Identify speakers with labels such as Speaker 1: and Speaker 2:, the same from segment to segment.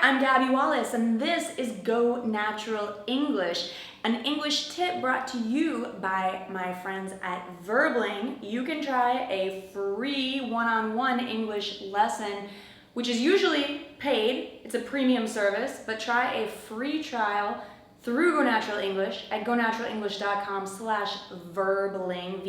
Speaker 1: I'm Gabby Wallace, and this is Go Natural English, an English tip brought to you by my friends at Verbling. You can try a free one-on-one English lesson, which is usually paid. It's a premium service, but try a free trial through Go Natural English at gonaturalenglish.com/verbling, VERBLING.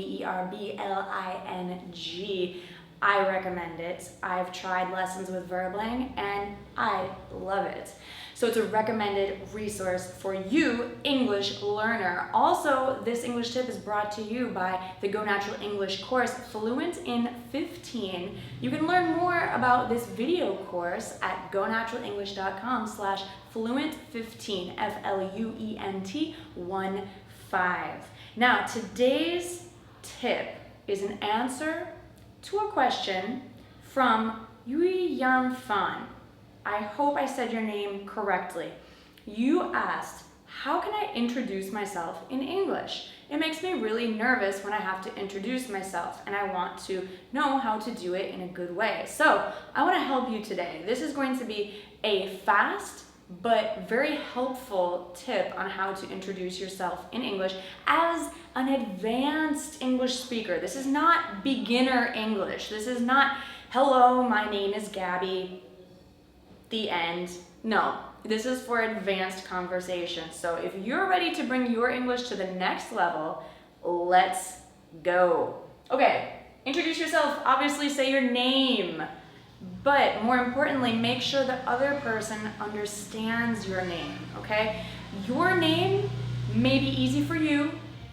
Speaker 1: I recommend it. I've tried lessons with Verbling and I love it. So it's a recommended resource for you, English learner. Also, this English tip is brought to you by the Go Natural English course, Fluent in 15. You can learn more about this video course at gonaturalenglish.com/fluent15, FLUENT 15. Now, today's tip is an answer to a question from Yui Yan Fan. I hope I said your name correctly. You asked, how can I introduce myself in English? It makes me really nervous when I have to introduce myself, and I want to know how to do it in a good way. So I want to help you today. This is going to be a fast but very helpful tip on how to introduce yourself in English as an advanced English speaker. This is not beginner English. This is not, hello, my name is Gabby, the end. No, this is for advanced conversation. So if you're ready to bring your English to the next level, let's go. Okay, introduce yourself. Obviously, say your name. But more importantly, make sure the other person understands your name, okay? Your name may be easy for you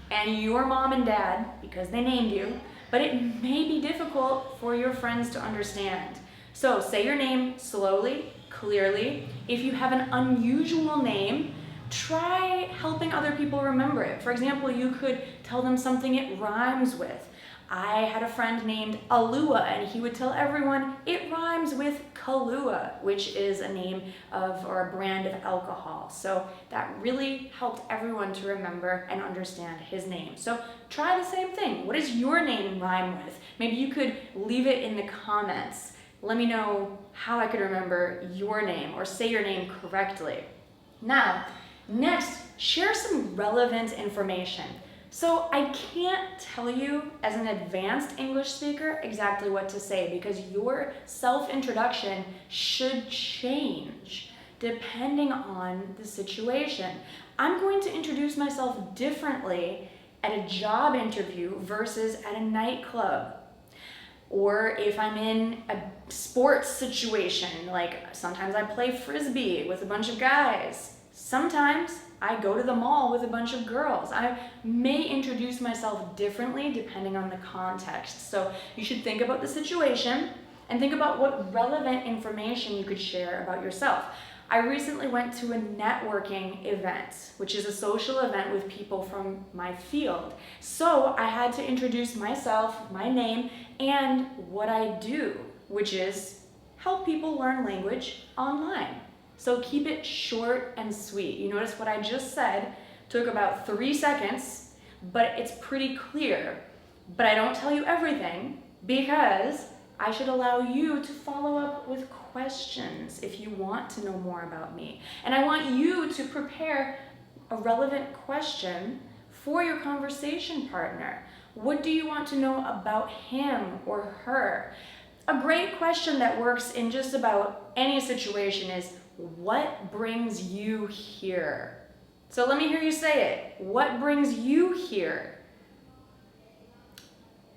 Speaker 1: and your mom and dad because they named you, but it may be difficult for your friends to understand. So say your name slowly, clearly. If you have an unusual name, try helping other people remember it. For example, you could tell them something it rhymes with. I had a friend named Alua, and he would tell everyone it rhymes with Kahlua, which is a name of or a brand of alcohol. So that really helped everyone to remember and understand his name. So try the same thing. What does your name rhyme with? Maybe you could leave it in the comments. Let me know how I could remember your name or say your name correctly. Now, next, share some relevant information. So I can't tell you as an advanced English speaker exactly what to say because your self-introduction should change depending on the situation. I'm going to introduce myself differently at a job interview versus at a nightclub. Or if I'm in a sports situation, like sometimes I play frisbee with a bunch of guys. Sometimes I go to the mall with a bunch of girls. I may introduce myself differently depending on the context. So you should think about the situation and think about what relevant information you could share about yourself. I recently went to a networking event, which is a social event with people from my field. So I had to introduce myself, my name, and what I do, which is help people learn language online. So keep it short and sweet. You notice what I just said took about 3 seconds, but it's pretty clear. But I don't tell you everything because I should allow you to follow up with questions if you want to know more about me. And I want you to prepare a relevant question for your conversation partner. What do you want to know about him or her? A great question that works in just about any situation is, what brings you here? So let me hear you say it. What brings you here?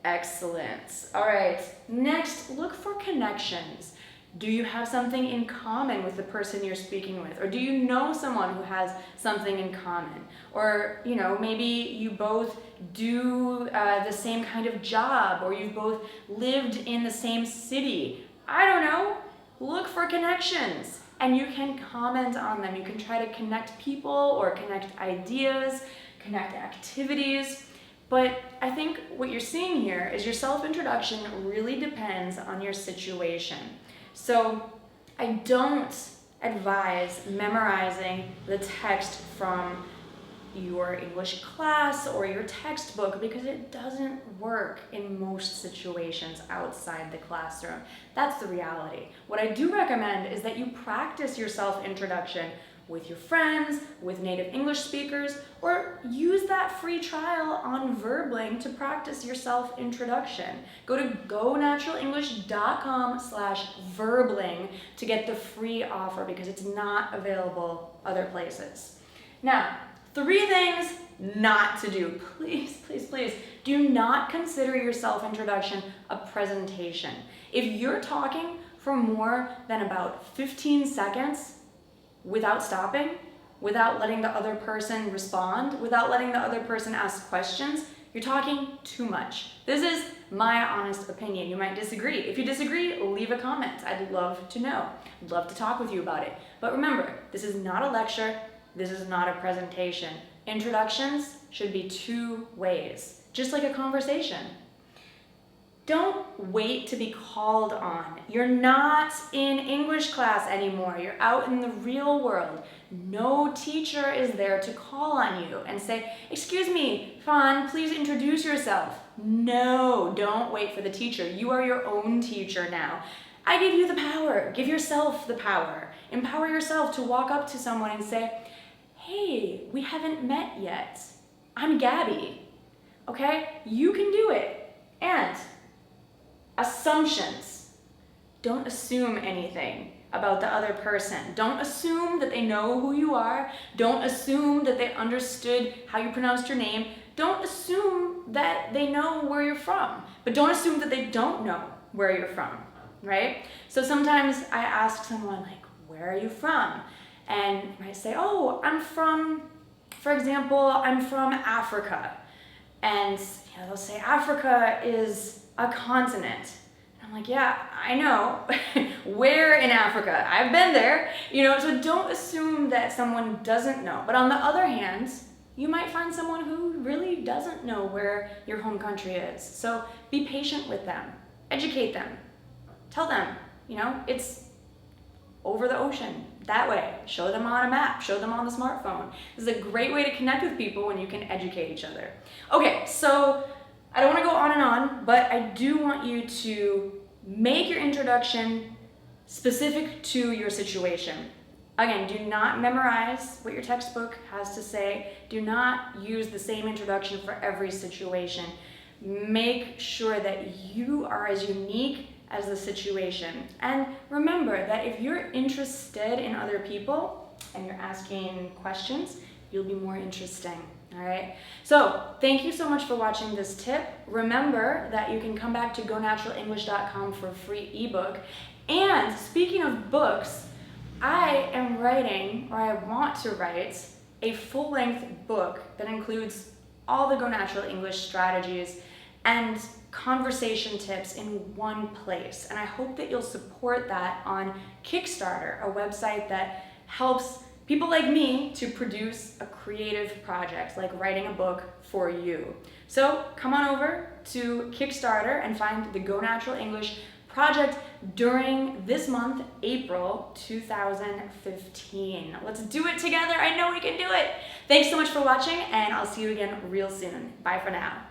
Speaker 1: Excellent. All right. Next, look for connections. Do you have something in common with the person you're speaking with? Or do you know someone who has something in common? Or, maybe you both do the same kind of job, or you've both lived in the same city. I don't know. Look for connections. And you can comment on them. You can try to connect people or connect ideas, connect activities. But I think what you're seeing here is your self-introduction really depends on your situation. So I don't advise memorizing the text from your English class or your textbook, because it doesn't work in most situations outside the classroom. That's the reality. What I do recommend is that you practice your self-introduction with your friends, with native English speakers, or use that free trial on Verbling to practice your self-introduction. Go to gonaturalenglish.com/verbling to get the free offer, because it's not available other places. Now, 3 things not to do. Please, please, please do not consider your self-introduction a presentation. If you're talking for more than about 15 seconds without stopping, without letting the other person respond, without letting the other person ask questions, you're talking too much. This is my honest opinion. You might disagree. If you disagree, leave a comment. I'd love to know. I'd love to talk with you about it. But remember, this is not a lecture. This is not a presentation. Introductions should be 2 ways, just like a conversation. Don't wait to be called on. You're not in English class anymore. You're out in the real world. No teacher is there to call on you and say, "Excuse me, Fawn, please introduce yourself." No, don't wait for the teacher. You are your own teacher now. I give you the power. Give yourself the power. Empower yourself to walk up to someone and say, "Hey, we haven't met yet. I'm Gabby." Okay? You can do it. And assumptions. Don't assume anything about the other person. Don't assume that they know who you are. Don't assume that they understood how you pronounced your name. Don't assume that they know where you're from. But don't assume that they don't know where you're from, right? So sometimes I ask someone, like, "Where are you from?" And I might say, "Oh, I'm from, for example, I'm from Africa." And they'll say, "Africa is a continent." And I'm like, "Yeah, I know." Where in Africa? I've been there. So don't assume that someone doesn't know. But on the other hand, you might find someone who really doesn't know where your home country is. So be patient with them. Educate them. Tell them, it's over the ocean, that way. Show them on a map, show them on the smartphone. This is a great way to connect with people when you can educate each other. Okay, so I don't want to go on and on, but I do want you to make your introduction specific to your situation. Again, do not memorize what your textbook has to say. Do not use the same introduction for every situation. Make sure that you are as unique as the situation. And remember that if you're interested in other people and you're asking questions, you'll be more interesting, all right? So thank you so much for watching this tip. Remember that you can come back to gonaturalenglish.com for a free ebook. And speaking of books, I am writing, or I want to write, a full-length book that includes all the Go Natural English strategies and conversation tips in one place. And I hope that you'll support that on Kickstarter, a website that helps people like me to produce a creative project, like writing a book for you. So come on over to Kickstarter and find the Go Natural English project during this month, April 2015. Let's do it together. I know we can do it. Thanks so much for watching, and I'll see you again real soon. Bye for now.